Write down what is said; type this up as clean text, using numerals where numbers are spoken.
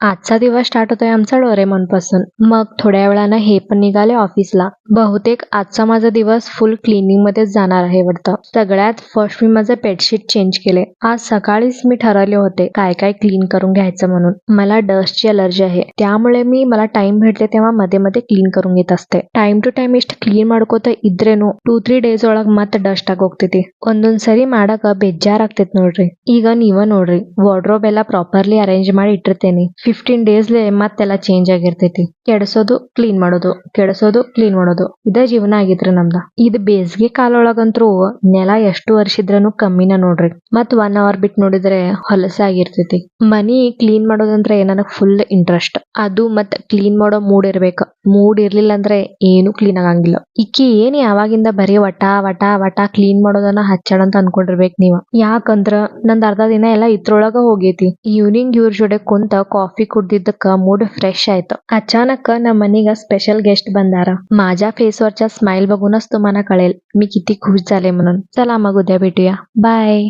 आजचा दिवस स्टार्ट होतोय आमचा डोरेमॉन पासून. मग थोड्या वेळानं हे पण निघाले ऑफिसला. बहुतेक आजचा माझा दिवस फुल क्लिनिंग मध्येच जाणार आहे वाटतं. सगळ्यात फर्स्ट मी माझे बेडशीट चेंज केले. आज सकाळीच मी ठरवले होते काय काय क्लीन करून घ्यायचं म्हणून. मला डस्टची अलर्जी आहे, त्यामुळे मला टाइम भेटले तेव्हा मध्ये मध्ये ಕ್ಲೀನ್ ಕರುಂಗ್ घेत असते. ಟೈಮ್ ಟು ಟೈಮ್ ಇಷ್ಟು ಕ್ಲೀನ್ ಮಾಡ್ಕೋತಾ ಇದ್ರೇನು 2-3 ಡೇಸ್ ಒಳಗ್ ಮತ್ತೆ ಡಸ್ಟ್ ಆಗಿ ಹೋಗ್ತೈತಿ. ಒಂದೊಂದ್ ಸರಿ ಮಾಡಾಕ ಬೇಜಾರಾಗ್ತೈತಿ ನೋಡ್ರಿ. ಈಗ ನೀವ ನೋಡ್ರಿ, ವಾರ್ಡ್ರೋಬ್ ಎಲ್ಲ ಪ್ರಾಪರ್ಲಿ ಅರೇಂಜ್ ಮಾಡಿ ಇಟ್ಟಿರ್ತೇನಿ. 15 ಡೇಸ್ಲೆ ಮತ್ತೆಲ್ಲ ಚೇಂಜ್ ಆಗಿರ್ತೈತಿ. ಕೆಡ್ಸೋದು ಕ್ಲೀನ್ ಮಾಡೋದು, ಕೆಡ್ಸೋದು ಕ್ಲೀನ್ ಮಾಡೋದು, ಇದೇ ಜೀವನ ಆಗಿದ್ರಿ ನಮ್ದ. ಇದ್ ಬೇಸಿಗೆ ಕಾಲೊಳಗಂತ್ರು ನೆಲ ಎಷ್ಟು ವರ್ಷಿದ್ರನು ಕಮ್ಮಿನ ನೋಡ್ರಿ. ಮತ್ 1 ಅವರ್ ಬಿಟ್ಟು ನೋಡಿದ್ರೆ ಹೊಲಸಾಗಿರ್ತೈತಿ. ಮನಿ ಕ್ಲೀನ್ ಮಾಡೋದಂದ್ರೆ ನನಗ್ ಫುಲ್ ಇಂಟ್ರೆಸ್ಟ್. ಅದು ಮತ್ ಕ್ಲೀನ್ ಮಾಡೋ ಮೂಡ್ ಇರ್ಬೇಕ. ಮೂಡ್ ಇರ್ಲಿಲ್ಲ ಅಂದ್ರೆ ಏನು ಕ್ಲೀನ್ ಆಗಂಗಿಲ್ಲ. ಇಕ್ಕಿ ಏನ್ ಯಾವಾಗಿಂದ ಬರೀ ವಟ ವಟ ವಟ ಕ್ಲೀನ್ ಮಾಡೋದನ್ನ ಹಚ್ಚಾಳ ಅಂತ ಅನ್ಕೊಂಡಿರ್ಬೇಕ್ ನೀವ. ಯಾಕಂದ್ರ ನಂದ್ ಅರ್ಧ ದಿನ ಎಲ್ಲ ಇದ್ರೊಳಗ ಹೋಗೈತಿ. ಈವ್ನಿಂಗ್ ಇವ್ರ ಜೋಡೆ ಕುಂತ ಕಾಫಿ कुडदिದ್ದಕ್ಕ मूड फ्रेश आयत. अचानक ನಮ್ಮ मनीಗ स्पेशल गेस्ट ಬಂದಾರ. माझ्या फेसवरच्या स्माइल बघूनच तुम्हाला कळेल मी किती खुश झाले म्हणून. चला मग उद्या भेटूया. बाय.